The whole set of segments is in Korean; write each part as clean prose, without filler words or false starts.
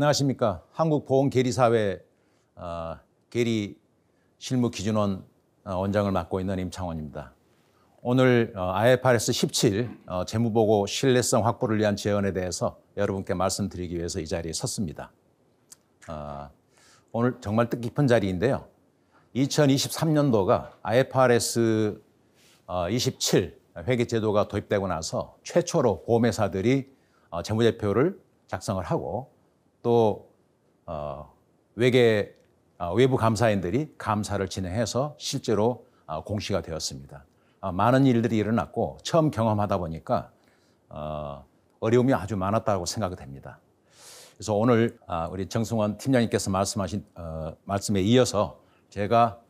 안녕하십니까. 한국보험계리사회 계리실무기준원 원장을 맡고 있는 임창원입니다. 오늘 IFRS 17 재무보고 신뢰성 확보를 위한 제언에 대해서 여러분께 말씀드리기 위해서 이 자리에 섰습니다. 오늘 정말 뜻깊은 자리인데요. 2023년도가 IFRS 27 회계제도가 도입되고 나서 최초로 보험회사들이 재무제표를 작성을 하고 또 외부 감사인들이 감사를 진행해서 실제로 공시가 되었습니다. 많은 일들이 일어났고 처음 경험하다 보니까 어려움이 아주 많았다고 생각이 됩니다. 그래서 오늘 우리 정승원 팀장님께서 말씀하신 말씀에 이어서 제가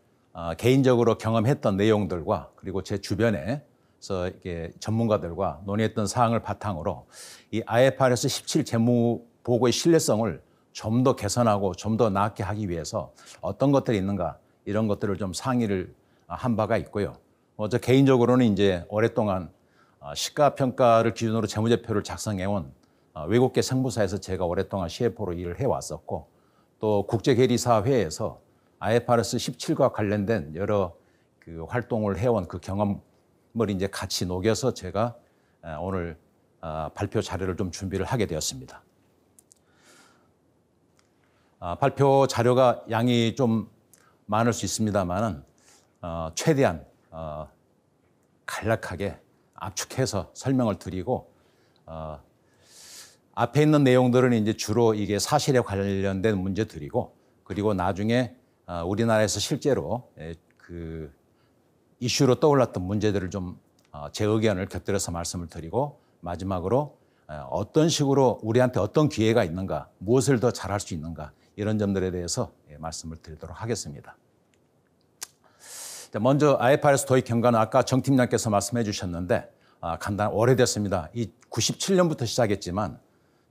개인적으로 경험했던 내용들과 그리고 제 주변에서 이렇게 전문가들과 논의했던 사항을 바탕으로 이 IFRS 17 재무 보고의 신뢰성을 좀 더 개선하고 좀 더 나게 하기 위해서 어떤 것들이 있는가 이런 것들을 좀 상의를 한 바가 있고요. 저 개인적으로는 이제 오랫동안 시가평가를 기준으로 재무제표를 작성해온 외국계 상부사에서 제가 오랫동안 CFO로 일을 해왔었고 또 국제계리사회에서 IFRS 17과 관련된 여러 그 활동을 해온 그 경험을 이제 같이 녹여서 제가 오늘 발표 자료를 좀 준비를 하게 되었습니다. 발표 자료가 양이 좀 많을 수 있습니다만은 최대한 간략하게 압축해서 설명을 드리고 앞에 있는 내용들은 이제 주로 이게 사실에 관련된 문제들이고 그리고 나중에 우리나라에서 실제로 그 이슈로 떠올랐던 문제들을 좀 제 의견을 곁들여서 말씀을 드리고 마지막으로 어떤 식으로 우리한테 어떤 기회가 있는가, 무엇을 더 잘할 수 있는가 이런 점들에 대해서 말씀을 드리도록 하겠습니다. 먼저 IFRS 도입 경과는 아까 정 팀장께서 말씀해 주셨는데 간단히 오래됐습니다. 이 97년부터 시작했지만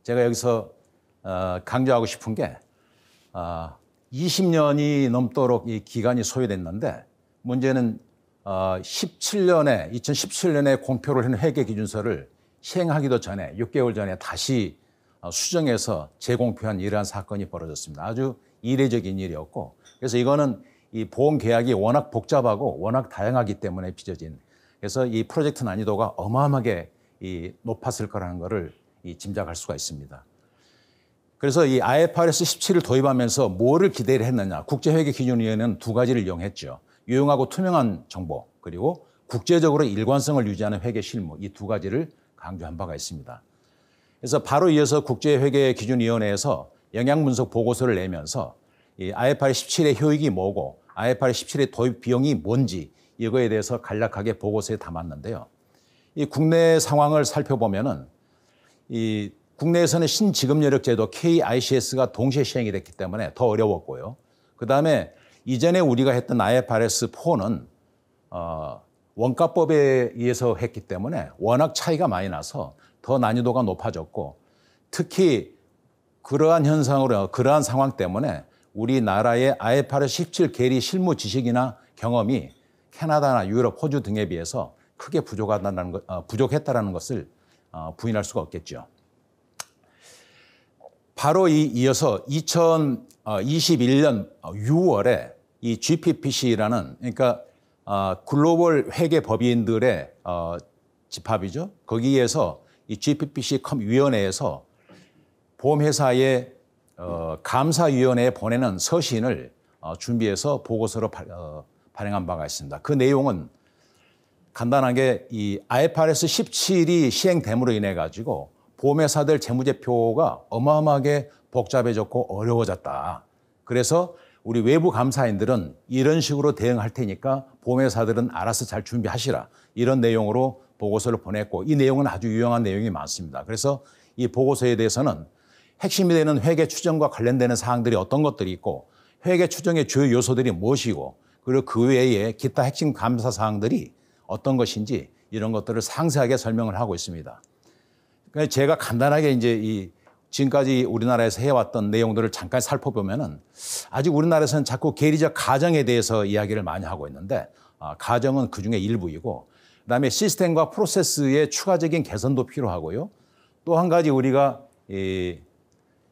제가 여기서 강조하고 싶은 게 20년이 넘도록 이 기간이 소요됐는데 문제는 2017년에 공표를 한 회계기준서를 시행하기도 전에 6개월 전에 다시 수정해서 재공표한 이러한 사건이 벌어졌습니다. 아주 이례적인 일이었고 그래서 이거는 이 보험 계약이 워낙 복잡하고 워낙 다양하기 때문에 빚어진 그래서 이 프로젝트 난이도가 어마어마하게 높았을 거라는 것을 짐작할 수가 있습니다. 그래서 이 IFRS 17을 도입하면서 뭐를 기대를 했느냐. 국제회계기준위원회는 두 가지를 이용했죠. 유용하고 투명한 정보 그리고 국제적으로 일관성을 유지하는 회계 실무 이 두 가지를 강조한 바가 있습니다. 그래서 바로 이어서 국제회계기준위원회에서 영향분석 보고서를 내면서 이 IFRS 17의 효익이 뭐고 IFRS 17의 도입 비용이 뭔지 이거에 대해서 간략하게 보고서에 담았는데요. 이 국내 상황을 살펴보면은 이 국내에서는 신지급여력제도 KICS가 동시에 시행이 됐기 때문에 더 어려웠고요. 그다음에 이전에 우리가 했던 IFRS 4는 원가법에 의해서 했기 때문에 워낙 차이가 많이 나서 더 난이도가 높아졌고 특히 그러한 상황 때문에 우리나라의 IFRS 17 계리 실무 지식이나 경험이 캐나다나 유럽, 호주 등에 비해서 크게 부족했다는 것을 부인할 수가 없겠죠. 바로 이어서 2021년 6월에 이 GPPC라는 그러니까 글로벌 회계 법인들의 집합이죠. 거기에서 이 GPPC 위원회에서 보험회사의 감사위원회에 보내는 서신을 준비해서 보고서로 발행한 바가 있습니다. 그 내용은 간단하게 이 IFRS 17이 시행됨으로 인해 가지고 보험회사들 재무제표가 어마어마하게 복잡해졌고 어려워졌다. 그래서 우리 외부 감사인들은 이런 식으로 대응할 테니까 보험회사들은 알아서 잘 준비하시라. 이런 내용으로 보고서를 보냈고 이 내용은 아주 유용한 내용이 많습니다. 그래서 이 보고서에 대해서는 핵심이 되는 회계 추정과 관련되는 사항들이 어떤 것들이 있고 회계 추정의 주요 요소들이 무엇이고 그리고 그 외에 기타 핵심 감사 사항들이 어떤 것인지 이런 것들을 상세하게 설명을 하고 있습니다. 그러니까 제가 간단하게 이제 지금까지 우리나라에서 해왔던 내용들을 잠깐 살펴보면은 아직 우리나라에서는 자꾸 계리적 가정에 대해서 이야기를 많이 하고 있는데 가정은 그 중에 일부이고 그다음에 시스템과 프로세스의 추가적인 개선도 필요하고요. 또 한 가지 우리가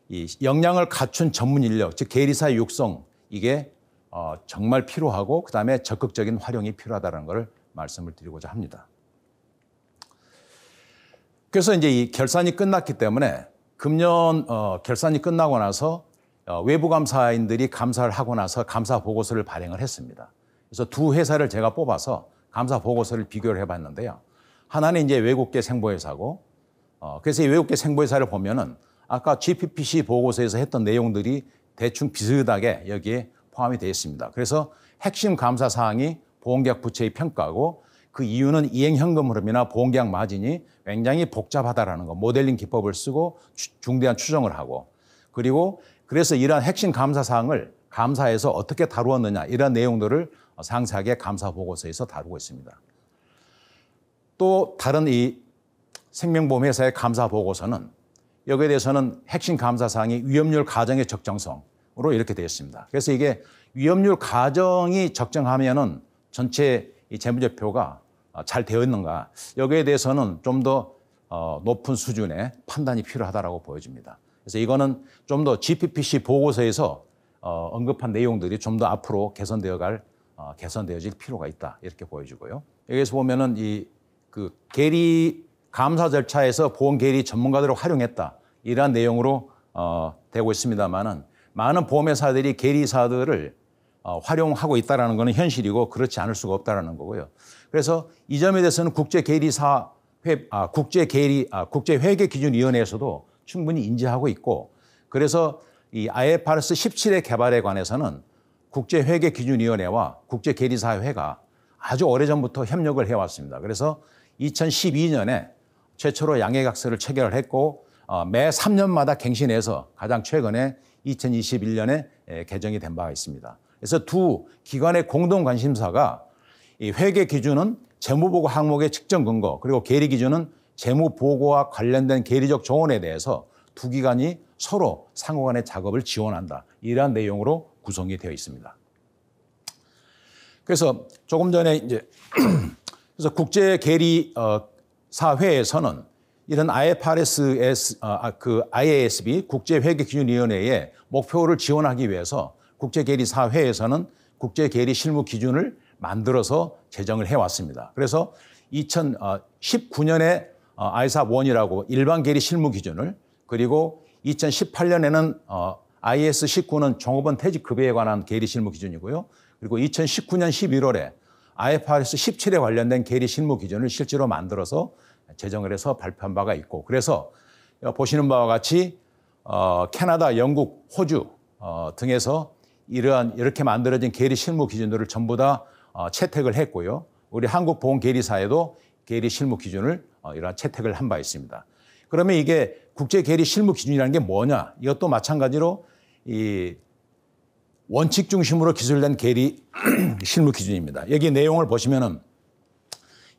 이 역량을 갖춘 전문 인력, 즉 계리사 육성 이게 정말 필요하고 그다음에 적극적인 활용이 필요하다는 것을 말씀을 드리고자 합니다. 그래서 이제 이 결산이 끝났기 때문에 금년 결산이 끝나고 나서 외부 감사인들이 감사를 하고 나서 감사 보고서를 발행을 했습니다. 그래서 두 회사를 제가 뽑아서 감사 보고서를 비교를 해봤는데요. 하나는 이제 외국계 생보회사고, 그래서 이 외국계 생보회사를 보면은 아까 GPPC 보고서에서 했던 내용들이 대충 비슷하게 여기에 포함이 되어 있습니다. 그래서 핵심 감사 사항이 보험계약 부채의 평가고, 그 이유는 이행현금 흐름이나 보험계약 마진이 굉장히 복잡하다라는 거, 모델링 기법을 쓰고 중대한 추정을 하고, 그리고 그래서 이러한 핵심 감사 사항을 감사에서 어떻게 다루었느냐 이런 내용들을 상세하게 감사 보고서에서 다루고 있습니다. 또 다른 이 생명보험 회사의 감사 보고서는 여기에 대해서는 핵심 감사 사항이 위험률 가정의 적정성으로 이렇게 되어 있습니다. 그래서 이게 위험률 가정이 적정하면은 전체 이 재무제표가 잘 되어 있는가, 여기에 대해서는 좀 더 높은 수준의 판단이 필요하다라고 보여집니다. 그래서 이거는 좀 더 GPPC 보고서에서 언급한 내용들이 좀 더 앞으로 개선되어질 필요가 있다 이렇게 보여지고요. 여기서 보면은 그 계리 감사 절차에서 보험 계리 전문가들을 활용했다 이러한 내용으로 되고 있습니다만은 많은 보험회사들이 계리사들을 활용하고 있다라는 것은 현실이고 그렇지 않을 수가 없다라는 거고요. 그래서 이 점에 대해서는 국제회계기준위원회에서도 충분히 인지하고 있고, 그래서 이 IFRS 17의 개발에 관해서는 국제회계기준위원회와 국제계리사회가 아주 오래전부터 협력을 해왔습니다. 그래서 2012년에 최초로 양해각서를 체결을 했고 매 3년마다 갱신해서 가장 최근에 2021년에 개정이 된 바가 있습니다. 그래서 두 기관의 공동 관심사가 이 회계 기준은 재무보고 항목의 측정 근거, 그리고 계리 기준은 재무보고와 관련된 계리적 조언에 대해서 두 기관이 서로 상호간의 작업을 지원한다. 이러한 내용으로 구성이 되어 있습니다. 그래서 조금 전에 이제 그래서 국제계리사회에서는 이런 IASB 국제회계기준위원회의 목표를 지원하기 위해서 국제계리사회에서는 국제계리 실무 기준을 만들어서 제정을 해왔습니다. 그래서 2019년에 ISAP1이라고 일반 계리 실무 기준을, 그리고 2018년에는 IS19는 종업원 퇴직급여에 관한 계리 실무 기준이고요. 그리고 2019년 11월에 IFRS 17에 관련된 계리 실무 기준을 실제로 만들어서 제정을 해서 발표한 바가 있고, 그래서 보시는 바와 같이 캐나다, 영국, 호주 등에서 이렇게 만들어진 계리 실무 기준들을 전부 다 채택을 했고요. 우리 한국보험계리사에도 계리 실무 기준을 이러한 채택을 한 바 있습니다. 그러면 이게 국제계리 실무 기준이라는 게 뭐냐? 이것도 마찬가지로 이 원칙 중심으로 기술된 계리 실무 기준입니다. 여기 내용을 보시면은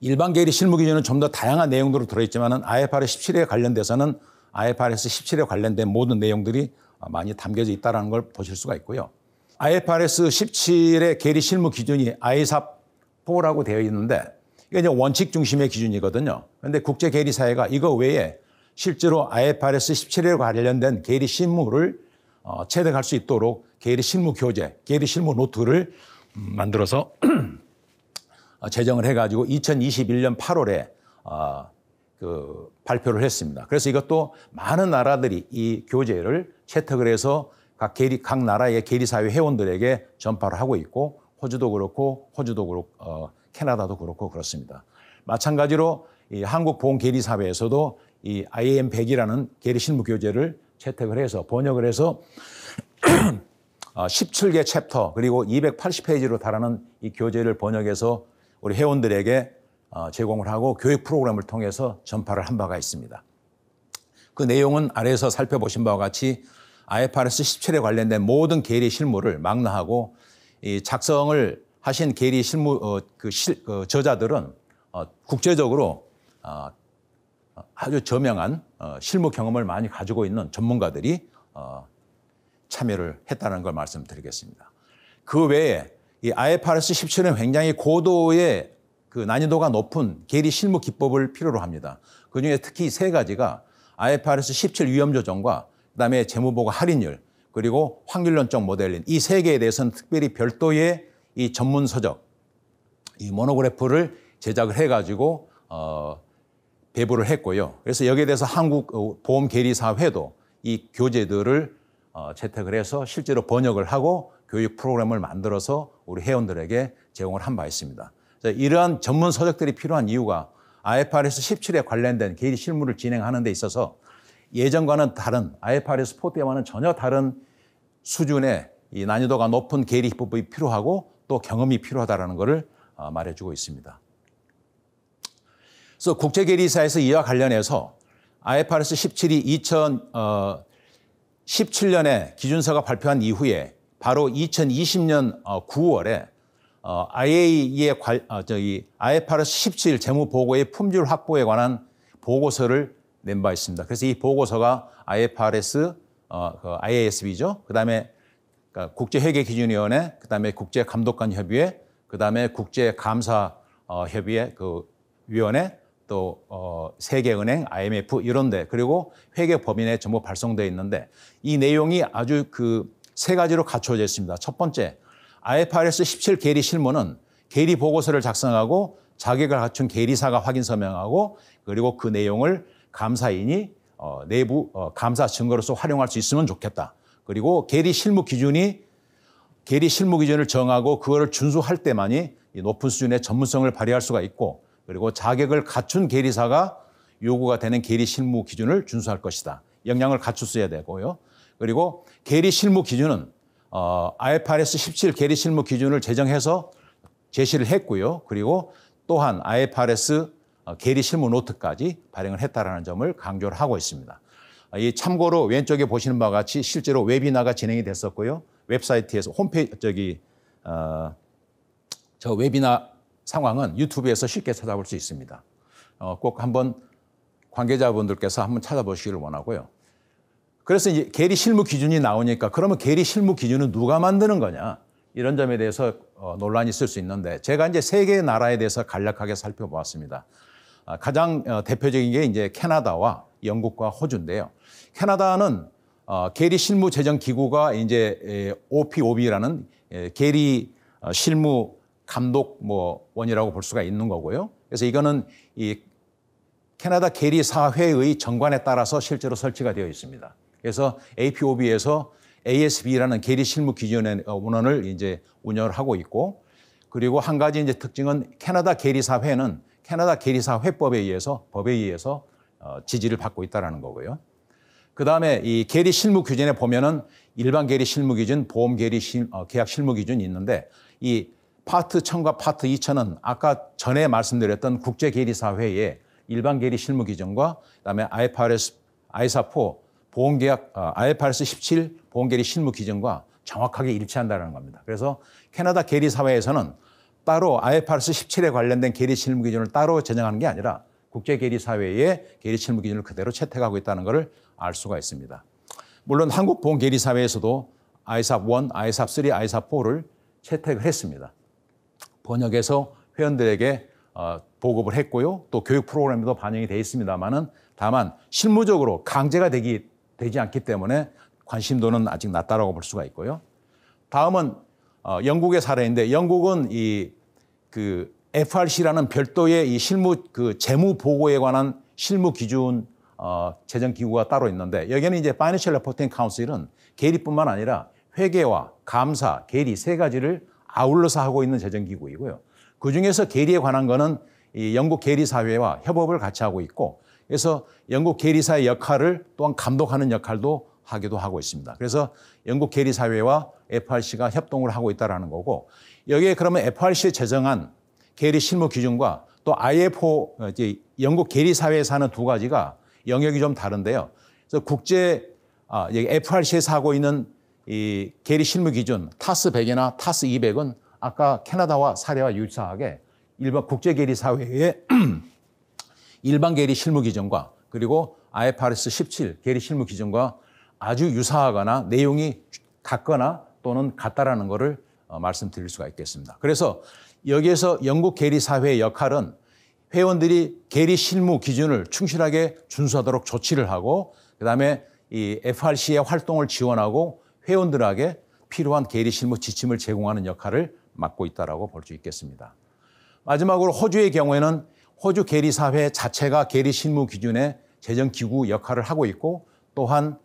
일반 계리 실무 기준은 좀 더 다양한 내용들로 들어있지만은 IFRS 17에 관련돼서는 IFRS 17에 관련된 모든 내용들이 많이 담겨져 있다는 걸 보실 수가 있고요. IFRS 17의 계리 실무 기준이 ISAP4라고 되어 있는데 이게 이제 원칙 중심의 기준이거든요. 그런데 국제계리사회가 이거 외에 실제로 IFRS 17에 관련된 계리 실무를 채택할 수 있도록 계리 실무 교재, 계리 실무 노트를 만들어서 제정을 해가지고 2021년 8월에 발표를 했습니다. 그래서 이것도 많은 나라들이 이 교재를 채택을 해서 각 나라의 계리사회 회원들에게 전파를 하고 있고, 호주도 그렇고 캐나다도 그렇고 그렇습니다. 마찬가지로 이 한국보험계리사회에서도 이 IAM100이라는 계리 실무 교재를 채택을 해서 번역을 해서 17개 챕터 그리고 280페이지로 달하는 이 교재를 번역해서 우리 회원들에게 제공을 하고 교육 프로그램을 통해서 전파를 한 바가 있습니다. 그 내용은 아래에서 살펴보신 바와 같이 IFRS 17에 관련된 모든 계리 실무를 망라하고 이 작성을 하신 계리 실무 저자들은 국제적으로 아주 저명한 실무 경험을 많이 가지고 있는 전문가들이 참여를 했다는 걸 말씀드리겠습니다. 그 외에 이 IFRS 17은 굉장히 고도의 난이도가 높은 계리 실무 기법을 필요로 합니다. 그중에 특히 세 가지가 IFRS 17 위험 조정과 그다음에 재무보고 할인율, 그리고 확률론적 모델링 이 세 개에 대해서는 특별히 별도의 이 전문 서적, 이 모노그래프를 제작을 해가지고 배부를 했고요. 그래서 여기에 대해서 한국보험계리사회도 이 교재들을 채택을 해서 실제로 번역을 하고 교육 프로그램을 만들어서 우리 회원들에게 제공을 한 바 있습니다. 이러한 전문 서적들이 필요한 이유가 IFRS 17에 관련된 계리 실무를 진행하는 데 있어서 예전과는 다른 IFRS 4 때와는 전혀 다른 수준의 이 난이도가 높은 계리 기법이 필요하고 또 경험이 필요하다는 것을 말해주고 있습니다. 그래서 국제계리사에서 이와 관련해서 IFRS 17이 2017년에 기준서가 발표한 이후에 바로 2020년 9월에 IAE의 IFRS 17 재무보고의 품질 확보에 관한 보고서를 낸 바 있습니다. 그래서 이 보고서가 IFRS, IASB죠. 그다음에 국제회계기준위원회, 그다음에 국제감독관협의회, 그다음에 국제감사협의회 위원회, 또 세계은행, IMF 이런데 그리고 회계법인에 전부 발송되어 있는데 이 내용이 아주 세 가지로 갖춰져 있습니다. 첫 번째, IFRS 17 계리 실무는 계리 보고서를 작성하고 자격을 갖춘 계리사가 확인 서명하고 그리고 그 내용을 감사인이 내부 감사 증거로서 활용할 수 있으면 좋겠다. 그리고 계리 실무 기준을 정하고 그거를 준수할 때만이 높은 수준의 전문성을 발휘할 수가 있고 그리고 자격을 갖춘 계리사가 요구가 되는 계리 실무 기준을 준수할 것이다. 역량을 갖췄어야 되고요. 그리고 계리 실무 기준은 IFRS 17 계리 실무 기준을 제정해서 제시를 했고요. 그리고 또한 IFRS 계리 실무 노트까지 발행을 했다라는 점을 강조를 하고 있습니다. 이 참고로 왼쪽에 보시는 바와 같이 실제로 웨비나가 진행이 됐었고요. 웹사이트에서 홈페이지 저 웨비나 상황은 유튜브에서 쉽게 찾아볼 수 있습니다. 꼭 한번 관계자분들께서 한번 찾아보시기를 원하고요. 그래서 이제 계리 실무 기준이 나오니까 그러면 계리 실무 기준은 누가 만드는 거냐 이런 점에 대해서 논란이 있을 수 있는데 제가 이제 세 개의 나라에 대해서 간략하게 살펴보았습니다. 가장 대표적인 게 이제 캐나다와 영국과 호주인데요. 캐나다는 계리 실무 제정 기구가 이제 OPOB라는 계리 실무 감독 원이라고 볼 수가 있는 거고요. 그래서 이거는 이 캐나다 계리사회의 정관에 따라서 실제로 설치가 되어 있습니다. 그래서 APOB에서 ASB라는 계리 실무 기준의 원원을 이제 운영을 하고 있고 그리고 한 가지 이제 특징은 캐나다 계리사회는 캐나다 계리사회법에 의해서 법에 의해서 지지를 받고 있다라는 거고요. 그다음에 이 계리 실무 기준에 보면은 일반 계리 실무 기준, 보험 계리 계약 실무 기준이 있는데 이 파트 1000과 파트 2000은 아까 전에 말씀드렸던 국제 계리사회의 일반 계리 실무 기준과 그다음에 IFRS ISA4 보험계약 IFRS 17 보험계리 실무 기준과 정확하게 일치한다는 겁니다. 그래서 캐나다 계리사회에서는 따로 IFRS 17에 관련된 계리 실무 기준을 따로 제정하는 게 아니라 국제계리사회의 계리 실무 기준을 그대로 채택하고 있다는 것을 알 수가 있습니다. 물론 한국보험계리사회에서도 ISA1, ISA3, ISA4를 채택을 했습니다. 번역해서 회원들에게 보급을 했고요. 또 교육 프로그램도 반영이 되어 있습니다만은 다만 실무적으로 강제가 되지 않기 때문에 관심도는 아직 낮다라고 볼 수가 있고요. 다음은 영국의 사례인데 영국은 FRC라는 별도의 이 실무 재무 보고에 관한 실무 기준 제정 기구가 따로 있는데 여기는 이제 Financial Reporting Council은 계리뿐만 아니라 회계와 감사, 계리 세 가지를 아울러서 하고 있는 제정 기구이고요. 그 중에서 계리에 관한 거는 이 영국 계리사회와 협업을 같이 하고 있고 그래서 영국 계리사의 역할을 또한 감독하는 역할도 하기도 하고 있습니다. 그래서 영국 계리사회와 FRC가 협동을 하고 있다는 거고 여기에 그러면 FRC에 제정한 계리 실무 기준과 또 IFO 영국 계리사회에서 하는 두 가지가 영역이 좀 다른데요. 그래서 FRC에서 하고 있는 이 계리 실무 기준 타스 100이나 타스 200은 아까 캐나다와 사례와 유사하게 일반 국제 계리사회의 일반 계리 실무 기준과 그리고 IFRS 17 계리 실무 기준과 아주 유사하거나 내용이 같거나 또는 같다라는 것을 말씀드릴 수가 있겠습니다. 그래서 여기에서 영국 계리사회의 역할은 회원들이 계리 실무 기준을 충실하게 준수하도록 조치를 하고 그다음에 이 FRC의 활동을 지원하고 회원들에게 필요한 계리 실무 지침을 제공하는 역할을 맡고 있다고 볼 수 있겠습니다. 마지막으로 호주의 경우에는 호주 계리사회 자체가 계리 실무 기준의 재정기구 역할을 하고 있고 또한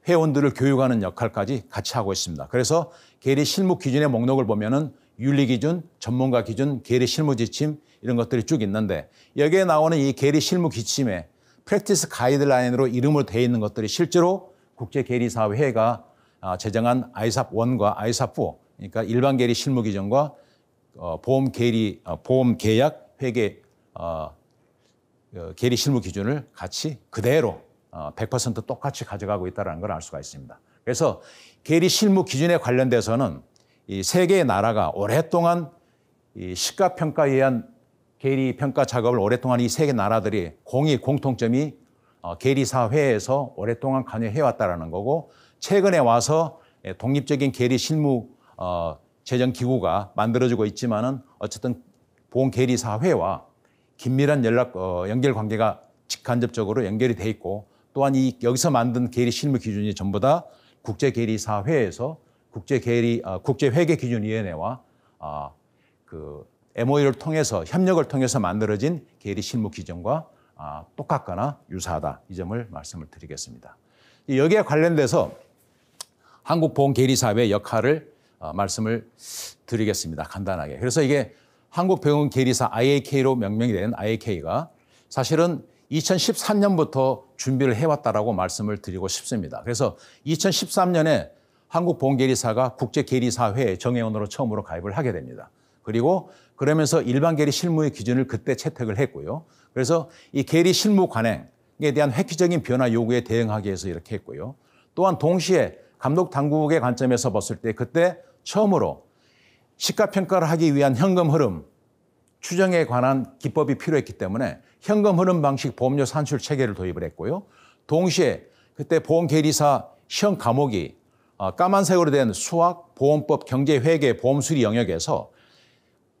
회원들을 교육하는 역할까지 같이 하고 있습니다. 그래서 계리 실무 기준의 목록을 보면은 윤리 기준, 전문가 기준, 계리 실무 지침 이런 것들이 쭉 있는데 여기에 나오는 이 계리 실무 지침에 프랙티스 가이드라인으로 이름으로 되어 있는 것들이 실제로 국제계리사회가 제정한 ISAP 1과 ISAP 4, 그러니까 일반 계리 실무 기준과 보험 계약 회계 계리 실무 기준을 같이 그대로 100% 똑같이 가져가고 있다는 걸 알 수가 있습니다. 그래서 계리 실무 기준에 관련돼서는 이 세 개의 나라가 오랫동안 이 시가평가에 의한 계리 평가 작업을 오랫동안 이 세 개 나라들이 공통점이 계리사회에서 오랫동안 관여해왔다는 거고 최근에 와서 독립적인 계리 실무 재정기구가 만들어지고 있지만은 어쨌든 보험계리사회와 긴밀한 연결 관계가 직간접적으로 연결이 돼 있고 또한 여기서 만든 계리 실무 기준이 전부 다 국제계리사회에서 국제회계기준위원회와 MOU를 통해서 협력을 통해서 만들어진 계리 실무 기준과 똑같거나 유사하다 이 점을 말씀을 드리겠습니다. 여기에 관련돼서 한국보험계리사회의 역할을 말씀을 드리겠습니다. 간단하게. 그래서 이게 한국보험계리사 IAK로 명명이 된 IAK가 사실은 2013년부터 준비를 해왔다라고 말씀을 드리고 싶습니다. 그래서 2013년에 한국보험계리사가 국제계리사회의 정회원으로 처음으로 가입을 하게 됩니다. 그리고 그러면서 일반 계리 실무의 기준을 그때 채택을 했고요. 그래서 이 계리 실무 관행에 대한 획기적인 변화 요구에 대응하기 위해서 이렇게 했고요. 또한 동시에 감독 당국의 관점에서 봤을 때 그때 처음으로 시가평가를 하기 위한 현금 흐름 추정에 관한 기법이 필요했기 때문에 현금 흐름 방식 보험료 산출 체계를 도입을 했고요. 동시에 그때 보험계리사 시험 과목이 까만색으로 된 수학, 보험법, 경제, 회계, 보험수리 영역에서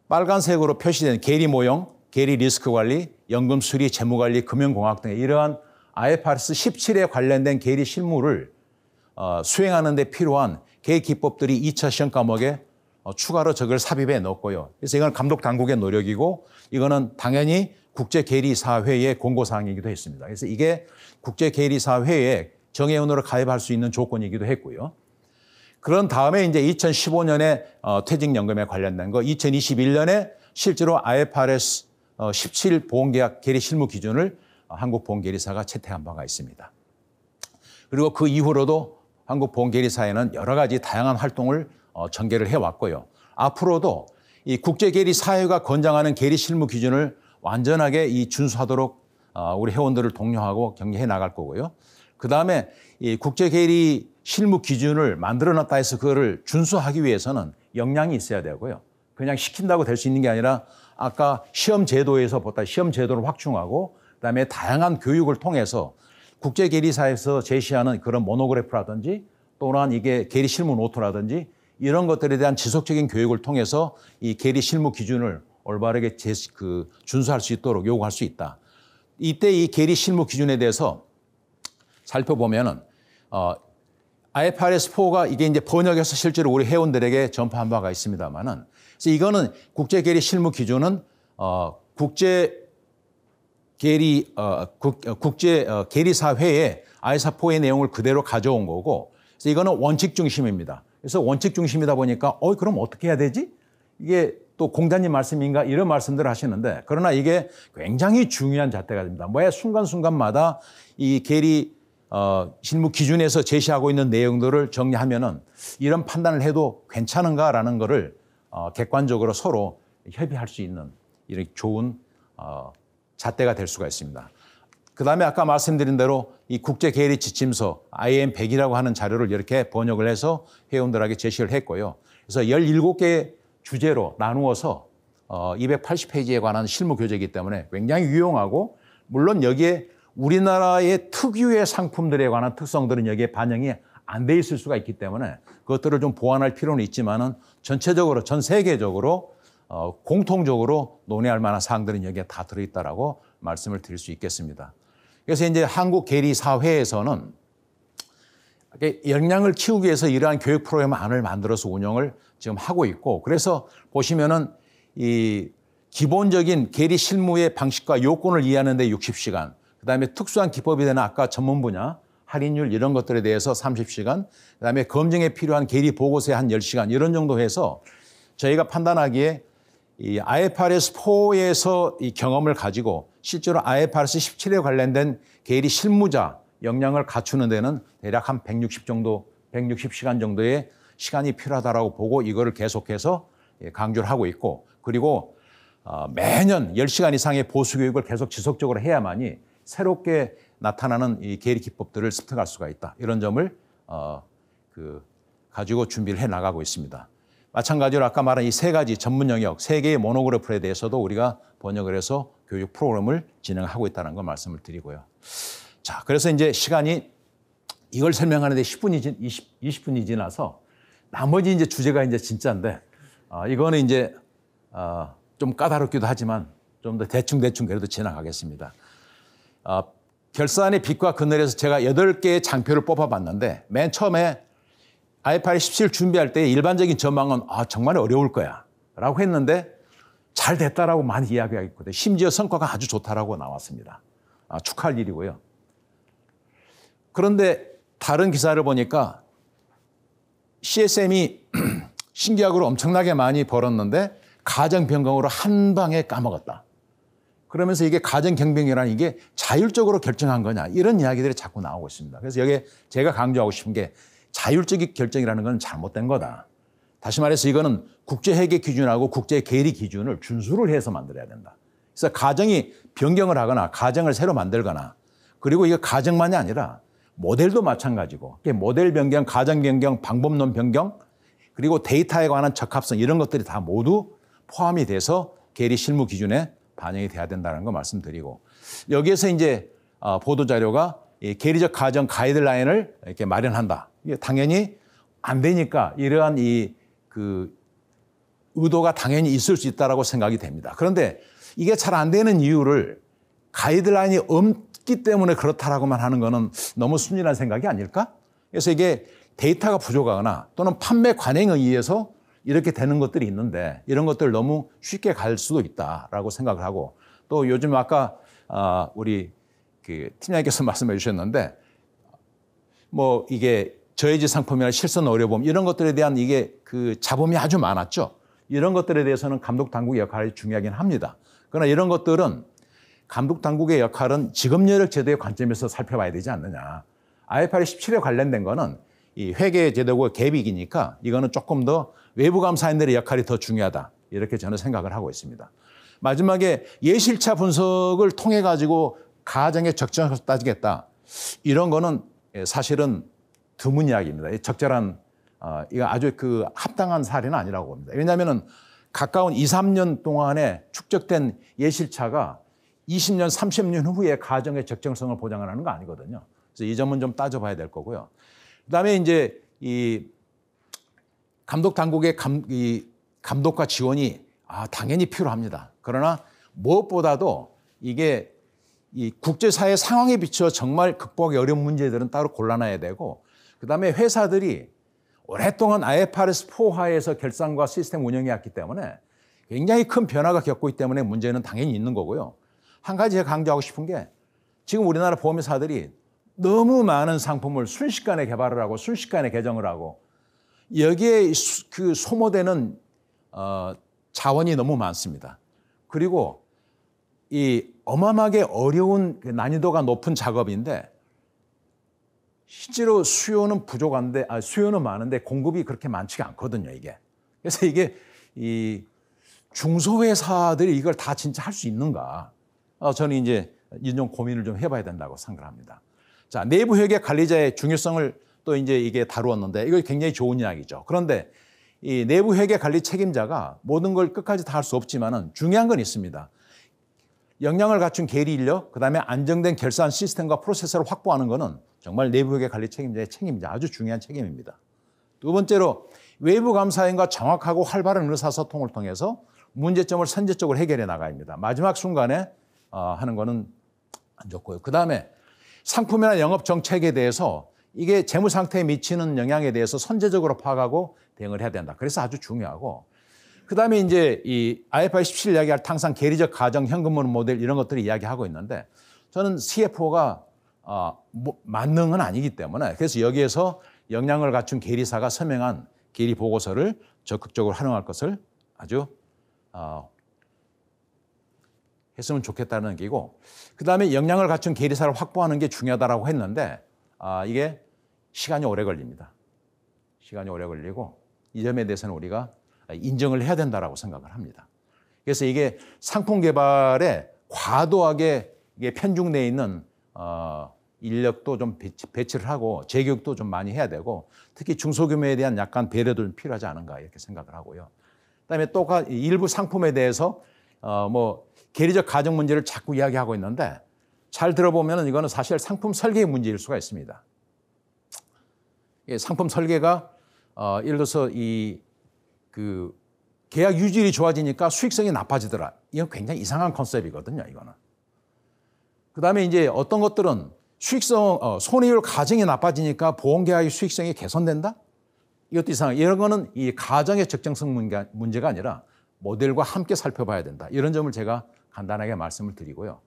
빨간색으로 표시된 계리 모형, 계리 리스크 관리, 연금 수리, 재무 관리, 금융공학 등의 이러한 IFRS 17에 관련된 계리 실무를 수행하는 데 필요한 계획 기법들이 2차 시험 과목에 추가로 저걸 삽입해 넣었고요. 그래서 이건 감독 당국의 노력이고 이거는 당연히 국제계리사회의 공고사항이기도 했습니다. 그래서 이게 국제계리사회의 정회원으로 가입할 수 있는 조건이기도 했고요. 그런 다음에 이제 2015년에 퇴직연금에 관련된 거, 2021년에 실제로 IFRS 17 보험계약 계리 실무 기준을 한국보험계리사가 채택한 바가 있습니다. 그리고 그 이후로도 한국보험계리사에는 여러 가지 다양한 활동을 전개를 해왔고요. 앞으로도 이 국제계리사회가 권장하는 계리 실무 기준을 완전하게 준수하도록 우리 회원들을 독려하고 격려해 나갈 거고요. 그다음에 이 국제계리 실무 기준을 만들어놨다 해서 그거를 준수하기 위해서는 역량이 있어야 되고요. 그냥 시킨다고 될 수 있는 게 아니라 아까 시험 제도에서 보다 시험 제도를 확충하고 그다음에 다양한 교육을 통해서 국제계리사에서 제시하는 그런 모노그래프라든지 또는 이게 계리 실무 노트라든지 이런 것들에 대한 지속적인 교육을 통해서 이 계리 실무 기준을 올바르게 준수할 수 있도록 요구할 수 있다. 이때 이 계리 실무 기준에 대해서 살펴보면은 IFRS 4가 이게 이제 번역해서 실제로 우리 회원들에게 전파한 바가 있습니다만은 그래서 이거는 국제계리 실무 기준은 국제계리사회의 ISA 4의 내용을 그대로 가져온 거고 그래서 이거는 원칙 중심입니다. 그래서 원칙 중심이다 보니까 그럼 어떻게 해야 되지? 이게 또 공자님 말씀인가 이런 말씀들을 하시는데 그러나 이게 굉장히 중요한 잣대가 됩니다. 매 순간순간마다 이 계리 실무 기준에서 제시하고 있는 내용들을 정리하면은 이런 판단을 해도 괜찮은가라는 거를 객관적으로 서로 협의할 수 있는 이런 좋은 잣대가 될 수가 있습니다. 그다음에 아까 말씀드린 대로 이 국제계리 지침서 IM 100이라고 하는 자료를 이렇게 번역을 해서 회원들에게 제시를 했고요. 그래서 17개 주제로 나누어서 280페이지에 관한 실무 교재이기 때문에 굉장히 유용하고 물론 여기에 우리나라의 특유의 상품들에 관한 특성들은 여기에 반영이 안 돼 있을 수가 있기 때문에 그것들을 좀 보완할 필요는 있지만은 전체적으로 전 세계적으로 공통적으로 논의할 만한 사항들은 여기에 다 들어있다라고 말씀을 드릴 수 있겠습니다. 그래서 이제 한국 계리사회에서는 역량을 키우기 위해서 이러한 교육 프로그램을 만들어서 운영을 지금 하고 있고, 그래서 보시면은 이 기본적인 계리 실무의 방식과 요건을 이해하는 데 60시간, 그다음에 특수한 기법이 되는 아까 전문 분야, 할인율 이런 것들에 대해서 30시간, 그다음에 검증에 필요한 계리 보고서에 한 10시간 이런 정도 해서 저희가 판단하기에 이 IFRS 4에서 이 경험을 가지고 실제로 IFRS 17에 관련된 계리 실무자 역량을 갖추는 데는 대략 한 160 정도, 160시간 정도의 시간이 필요하다라고 보고 이거를 계속해서 강조를 하고 있고, 그리고 매년 10시간 이상의 보수 교육을 계속 지속적으로 해야만이 새롭게 나타나는 이 계리 기법들을 습득할 수가 있다. 이런 점을 가지고 준비를 해 나가고 있습니다. 마찬가지로 아까 말한 이 세 가지 전문 영역, 세 개의 모노그래프에 대해서도 우리가 번역을 해서 교육 프로그램을 진행하고 있다는 걸 말씀을 드리고요. 자, 그래서 이제 시간이 이걸 설명하는데 20분이 지나서 나머지 이제 주제가 이제 진짜인데, 이거는 이제 좀 까다롭기도 하지만 좀 더 대충 그래도 지나가겠습니다. 결산의 빛과 그늘에서 제가 8개의 장표를 뽑아봤는데, 맨 처음에 IFRS 17 준비할 때 일반적인 전망은 정말 어려울 거야 라고 했는데 잘 됐다라고 많이 이야기하거든요. 심지어 성과가 아주 좋다라고 나왔습니다. 축하할 일이고요. 그런데 다른 기사를 보니까 CSM이 신규학으로 엄청나게 많이 벌었는데 가정변경으로 한 방에 까먹었다. 그러면서 이게 가정경병이라는 이게 자율적으로 결정한 거냐, 이런 이야기들이 자꾸 나오고 있습니다. 그래서 여기에 제가 강조하고 싶은 게 자율적인 결정이라는 건 잘못된 거다. 다시 말해서 이거는 국제회계 기준하고 국제계리 기준을 준수를 해서 만들어야 된다. 그래서 가정이 변경을 하거나 가정을 새로 만들거나, 그리고 이거 가정만이 아니라 모델도 마찬가지고, 모델 변경, 가정 변경, 방법론 변경, 그리고 데이터에 관한 적합성 이런 것들이 다 모두 포함이 돼서 계리 실무 기준에 반영이 돼야 된다는 거 말씀드리고, 여기에서 이제 보도자료가 계리적 가정 가이드라인을 이렇게 마련한다. 이게 당연히 안 되니까 이러한 의도가 당연히 있을 수 있다라고 생각이 됩니다. 그런데 이게 잘 안 되는 이유를 가이드라인이 없기 때문에 그렇다라고만 하는 거는 너무 순진한 생각이 아닐까? 그래서 이게 데이터가 부족하거나 또는 판매 관행에 의해서 이렇게 되는 것들이 있는데 이런 것들을 너무 쉽게 갈 수도 있다라고 생각을 하고, 또 요즘 아까 우리 팀장님께서 말씀해 주셨는데 뭐 이게 저해지 상품이나 실손 의료보험 이런 것들에 대한 이게 잡음이 아주 많았죠. 이런 것들에 대해서는 감독 당국의 역할이 중요하긴 합니다. 그러나 이런 것들은 감독 당국의 역할은 직업여력 제도의 관점에서 살펴봐야 되지 않느냐. IFRS 17에 관련된 거는 이 회계 제도고 갭이니까 이거는 조금 더 외부 감사인들의 역할이 더 중요하다. 이렇게 저는 생각을 하고 있습니다. 마지막에 예실차 분석을 통해 가지고 가정의 적정성을 따지겠다. 이런 거는 사실은 드문 이야기입니다. 적절한 이거 아주 합당한 사례는 아니라고 봅니다. 왜냐하면은 가까운 2, 3년 동안에 축적된 예실차가 20년, 30년 후에 가정의 적정성을 보장하는 거 아니거든요. 그래서 이 점은 좀 따져봐야 될 거고요. 그다음에 이제 이 감독 당국의 감독과 지원이 당연히 필요합니다. 그러나 무엇보다도 이게 이 국제사회 상황에 비춰 정말 극복하기 어려운 문제들은 따로 골라놔야 되고, 그다음에 회사들이 오랫동안 IFRS 4 하에서 결산과 시스템 운영해 왔기 때문에 굉장히 큰 변화가 겪고 있기 때문에 문제는 당연히 있는 거고요. 한 가지 제가 강조하고 싶은 게 지금 우리나라 보험회사들이 너무 많은 상품을 순식간에 개발을 하고 순식간에 개정을 하고 여기에 소모되는 자원이 너무 많습니다. 그리고 이 어마어마하게 어려운 난이도가 높은 작업인데 실제로 수요는 부족한데 수요는 많은데 공급이 그렇게 많지가 않거든요, 이게. 그래서 이게 이 중소회사들이 이걸 다 진짜 할 수 있는가? 저는 이제 이런 고민을 좀 해봐야 된다고 생각합니다. 자, 내부 회계 관리자의 중요성을 또 이제 이게 다루었는데 이거 굉장히 좋은 이야기죠. 그런데 이 내부 회계 관리 책임자가 모든 걸 끝까지 다 할 수 없지만은 중요한 건 있습니다. 역량을 갖춘 계리 인력, 그다음에 안정된 결산 시스템과 프로세스를 확보하는 것은 정말 내부 회계 관리 책임자의 책임이자 아주 중요한 책임입니다. 두 번째로 외부 감사인과 정확하고 활발한 의사소통을 통해서 문제점을 선제적으로 해결해 나가야 합니다. 마지막 순간에 하는 것은 안 좋고요. 그다음에 상품이나 영업 정책에 대해서 이게 재무 상태에 미치는 영향에 대해서 선제적으로 파악하고 대응을 해야 된다. 그래서 아주 중요하고, 그다음에 이제 이 IFRS 17 이야기할 때 항상 계리적 가정 현금흐름 모델 이런 것들을 이야기하고 있는데, 저는 CFO가 만능은 아니기 때문에, 그래서 여기에서 역량을 갖춘 계리사가 서명한 계리 보고서를 적극적으로 활용할 것을 아주 했으면 좋겠다는 얘기고, 그다음에 역량을 갖춘 계리사를 확보하는 게 중요하다고 했는데, 이게 시간이 오래 걸립니다. 시간이 오래 걸리고 이 점에 대해서는 우리가 인정을 해야 된다라고 생각을 합니다. 그래서 이게 상품 개발에 과도하게 이게 편중되어 있는 인력도 좀 배치를 하고 재교육도 좀 많이 해야 되고, 특히 중소규모에 대한 약간 배려도 좀 필요하지 않은가 이렇게 생각을 하고요. 그다음에 또 일부 상품에 대해서 계리적 가정 문제를 자꾸 이야기하고 있는데, 잘 들어보면 이거는 사실 상품 설계의 문제일 수가 있습니다. 상품 설계가 예를 들어서 계약 유지율이 좋아지니까 수익성이 나빠지더라. 이건 굉장히 이상한 컨셉이거든요, 이거는. 그다음에 이제 어떤 것들은 손해율 가정이 나빠지니까 보험계약의 수익성이 개선된다? 이것도 이상해요. 이런 거는 이 가정의 적정성 문제가 아니라 모델과 함께 살펴봐야 된다. 이런 점을 제가 간단하게 말씀을 드리고요.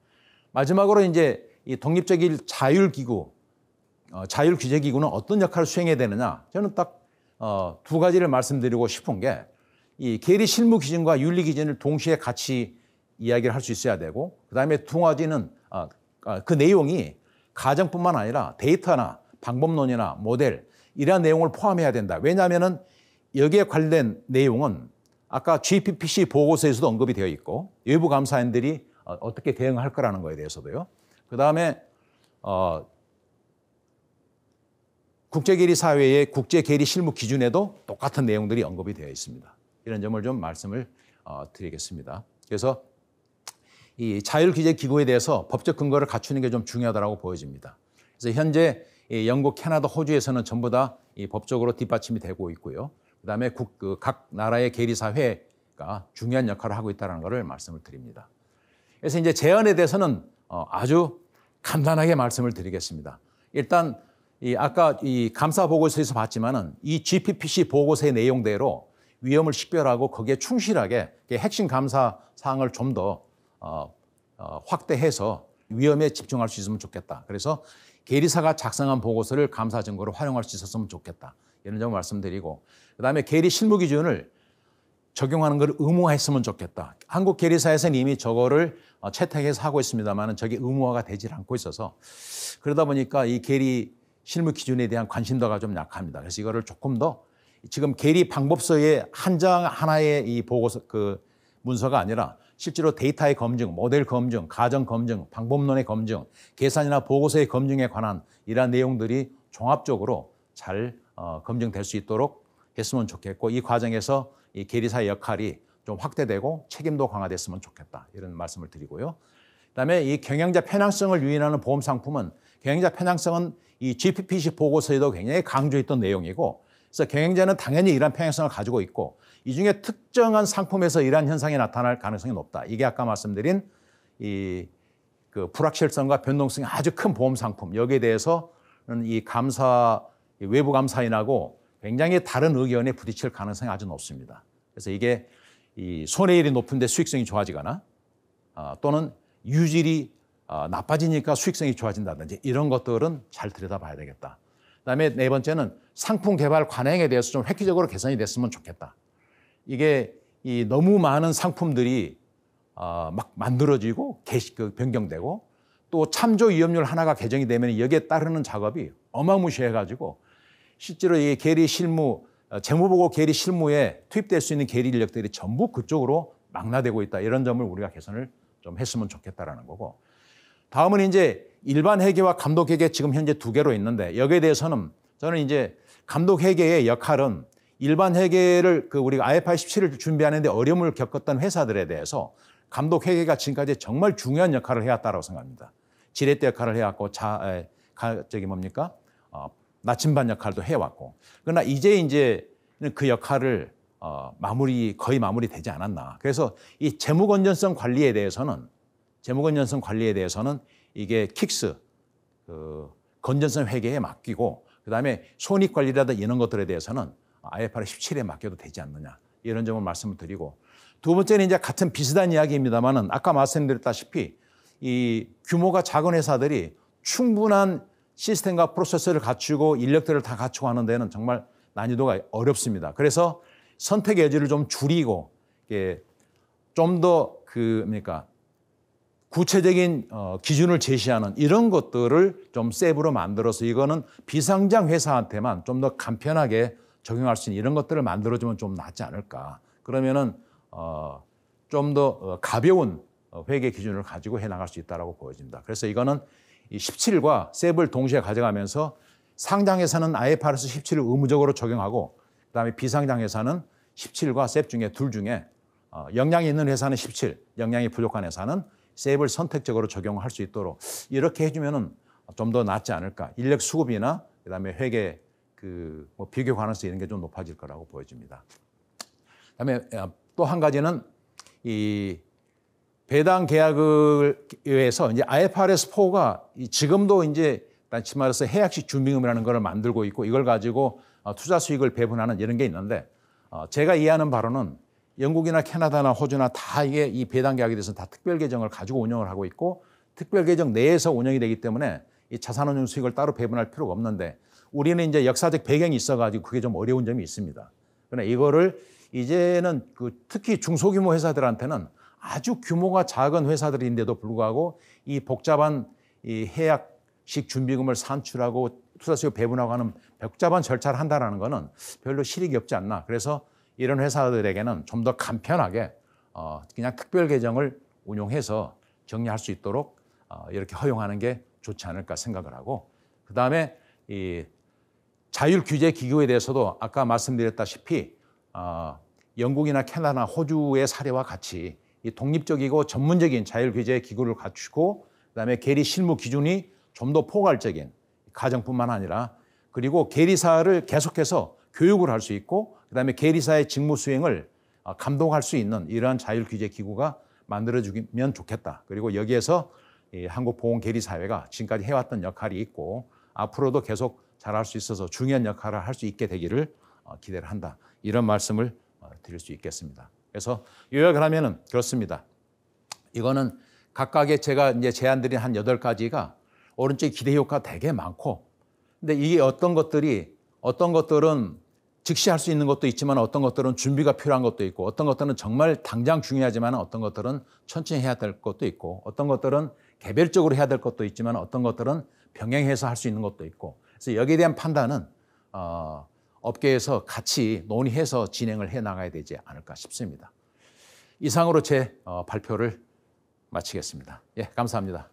마지막으로 이제 이 독립적인 자율규제기구는 어떤 역할을 수행해야 되느냐. 저는 딱 두 가지를 말씀드리고 싶은 게, 이 계리 실무 기준과 윤리 기준을 동시에 같이 이야기를 할 수 있어야 되고, 그다음에 두 가지는 그 내용이 가정뿐만 아니라 데이터나 방법론이나 모델 이러한 내용을 포함해야 된다. 왜냐하면은 여기에 관련된 내용은 아까 GPPC 보고서에서도 언급이 되어 있고, 외부 감사인들이 어떻게 대응할 거라는 거에 대해서도요. 그다음에 국제계리사회의 국제계리 실무 기준에도 똑같은 내용들이 언급이 되어 있습니다. 이런 점을 좀 말씀을 드리겠습니다. 그래서 이 자율규제기구에 대해서 법적 근거를 갖추는 게 좀 중요하다고 보여집니다. 그래서 현재 영국, 캐나다, 호주에서는 전부 다 이 법적으로 뒷받침이 되고 있고요. 그다음에 각 나라의 계리사회가 중요한 역할을 하고 있다는 것을 말씀을 드립니다. 그래서 이제 제안에 대해서는 아주 간단하게 말씀을 드리겠습니다. 일단 아까 이 감사 보고서에서 봤지만은 이 GPPC 보고서의 내용대로 위험을 식별하고 거기에 충실하게 핵심 감사 사항을 좀 더 확대해서 위험에 집중할 수 있으면 좋겠다. 그래서 계리사가 작성한 보고서를 감사 증거로 활용할 수 있었으면 좋겠다. 이런 점을 말씀드리고, 그다음에 계리 실무 기준을 적용하는 걸 의무화했으면 좋겠다. 한국 계리사에서는 이미 저거를 채택해서 하고 있습니다만 저게 의무화가 되질 않고 있어서, 그러다 보니까 이 계리 실무 기준에 대한 관심도가 좀 약합니다. 그래서 이거를 조금 더, 지금 계리 방법서의 한 장 하나의 이 보고서 문서가 아니라 실제로 데이터의 검증, 모델 검증, 가정 검증, 방법론의 검증, 계산이나 보고서의 검증에 관한 이러한 내용들이 종합적으로 잘 검증될 수 있도록 했으면 좋겠고, 이 과정에서 이 계리사의 역할이 좀 확대되고 책임도 강화됐으면 좋겠다. 이런 말씀을 드리고요. 그다음에 이 경영자 편향성을 유인하는 보험 상품은, 경영자 편향성은 이 GPPC 보고서에도 굉장히 강조했던 내용이고, 그래서 경영자는 당연히 이러한 편향성을 가지고 있고, 이 중에 특정한 상품에서 이러한 현상이 나타날 가능성이 높다. 이게 아까 말씀드린 그 불확실성과 변동성이 아주 큰 보험 상품, 여기에 대해서는 이 외부 감사인하고 굉장히 다른 의견에 부딪힐 가능성이 아주 높습니다. 그래서 이게 이 손해율이 높은데 수익성이 좋아지거나 또는 유질이 나빠지니까 수익성이 좋아진다든지 이런 것들은 잘 들여다봐야 되겠다. 그다음에 네 번째는 상품 개발 관행에 대해서 좀 획기적으로 개선이 됐으면 좋겠다. 이게 너무 많은 상품들이 막 만들어지고 변경되고, 또 참조 위험률 하나가 개정이 되면 여기에 따르는 작업이 어마무시해가지고 실제로 이 계리 실무, 재무보고 계리 실무에 투입될 수 있는 계리 인력들이 전부 그쪽으로 망라되고 있다. 이런 점을 우리가 개선을 좀 했으면 좋겠다라는 거고, 다음은 이제 일반 회계와 감독 회계 지금 현재 두 개로 있는데, 여기에 대해서는 저는 이제 감독 회계의 역할은 일반 회계를 우리가 IFRS 17을 준비하는데 어려움을 겪었던 회사들에 대해서 감독 회계가 지금까지 정말 중요한 역할을 해왔다고 생각합니다. 지렛대 역할을 해왔고, 나침반 역할도 해왔고, 그러나 이제 그 역할을 거의 마무리되지 않았나. 그래서 이 재무건전성 관리에 대해서는 이게 킥스, 건전성 회계에 맡기고 그다음에 손익 관리라든가 이런 것들에 대해서는 IFRS 17에 맡겨도 되지 않느냐 이런 점을 말씀을 드리고 두 번째는 이제 같은 비슷한 이야기입니다만은 아까 말씀드렸다시피 이 규모가 작은 회사들이 충분한 시스템과 프로세스를 갖추고 인력들을 다 갖추고 하는 데는 정말 난이도가 어렵습니다. 그래서 선택의 여지를 좀 줄이고 좀 더 구체적인 기준을 제시하는 이런 것들을 좀 세부로 만들어서 이거는 비상장 회사한테만 좀 더 간편하게 적용할 수 있는 이런 것들을 만들어주면 좀 낫지 않을까. 그러면은 좀 더 가벼운 회계 기준을 가지고 해나갈 수 있다고 보여집니다. 그래서 이거는 이 17과 세부를 동시에 가져가면서 상장회사는 IFRS 17을 의무적으로 적용하고 그다음에 비상장회사는 17과 셉 중에 둘 중에 역량이 있는 회사는 17, 역량이 부족한 회사는 셉을 선택적으로 적용할 수 있도록 이렇게 해주면은 좀 더 낫지 않을까. 인력 수급이나 그다음에 회계 비교 가능성이 이런 게 좀 높아질 거라고 보여집니다. 그다음에 또 한 가지는 이 배당 계약을 위해서 이제 IFRS 4가 지금도 이제 단지 말해서 해약식 준비금이라는 걸 만들고 있고 이걸 가지고 투자 수익을 배분하는 이런 게 있는데 제가 이해하는 바로는 영국이나 캐나다나 호주나 다 이게 이 배당 계약에 대해서 다 특별 계정을 가지고 운영을 하고 있고 특별 계정 내에서 운영이 되기 때문에 이 자산운용 수익을 따로 배분할 필요가 없는데 우리는 이제 역사적 배경이 있어가지고 그게 좀 어려운 점이 있습니다. 그러나 이거를 이제는 특히 중소규모 회사들한테는 아주 규모가 작은 회사들인데도 불구하고 이 복잡한 이 해약식 준비금을 산출하고 투자 수익 배분하고 하는 복잡한 절차를 한다는 것은 별로 실익이 없지 않나. 그래서 이런 회사들에게는 좀 더 간편하게 그냥 특별 계정을 운용해서 정리할 수 있도록 이렇게 허용하는 게 좋지 않을까 생각을 하고 그다음에 이 자율 규제 기구에 대해서도 아까 말씀드렸다시피 영국이나 캐나다, 호주의 사례와 같이 이 독립적이고 전문적인 자율 규제 기구를 갖추고 그다음에 계리 실무 기준이 좀 더 포괄적인 가정뿐만 아니라 그리고 계리사를 계속해서 교육을 할 수 있고 그다음에 계리사의 직무 수행을 감독할 수 있는 이러한 자율 규제 기구가 만들어지면 좋겠다. 그리고 여기에서 이 한국보험계리사회가 지금까지 해왔던 역할이 있고 앞으로도 계속 잘할 수 있어서 중요한 역할을 할 수 있게 되기를 기대를 한다. 이런 말씀을 드릴 수 있겠습니다. 그래서 요약을 하면은 그렇습니다. 이거는 각각의 제가 이제 제안드린 한 8가지가 오른쪽에 기대 효과가 되게 많고 근데 이게 어떤 것들은 즉시 할 수 있는 것도 있지만 어떤 것들은 준비가 필요한 것도 있고 어떤 것들은 정말 당장 중요하지만 어떤 것들은 천천히 해야 될 것도 있고 어떤 것들은 개별적으로 해야 될 것도 있지만 어떤 것들은 병행해서 할 수 있는 것도 있고 그래서 여기에 대한 판단은 업계에서 같이 논의해서 진행을 해 나가야 되지 않을까 싶습니다. 이상으로 제 발표를 마치겠습니다. 예, 감사합니다.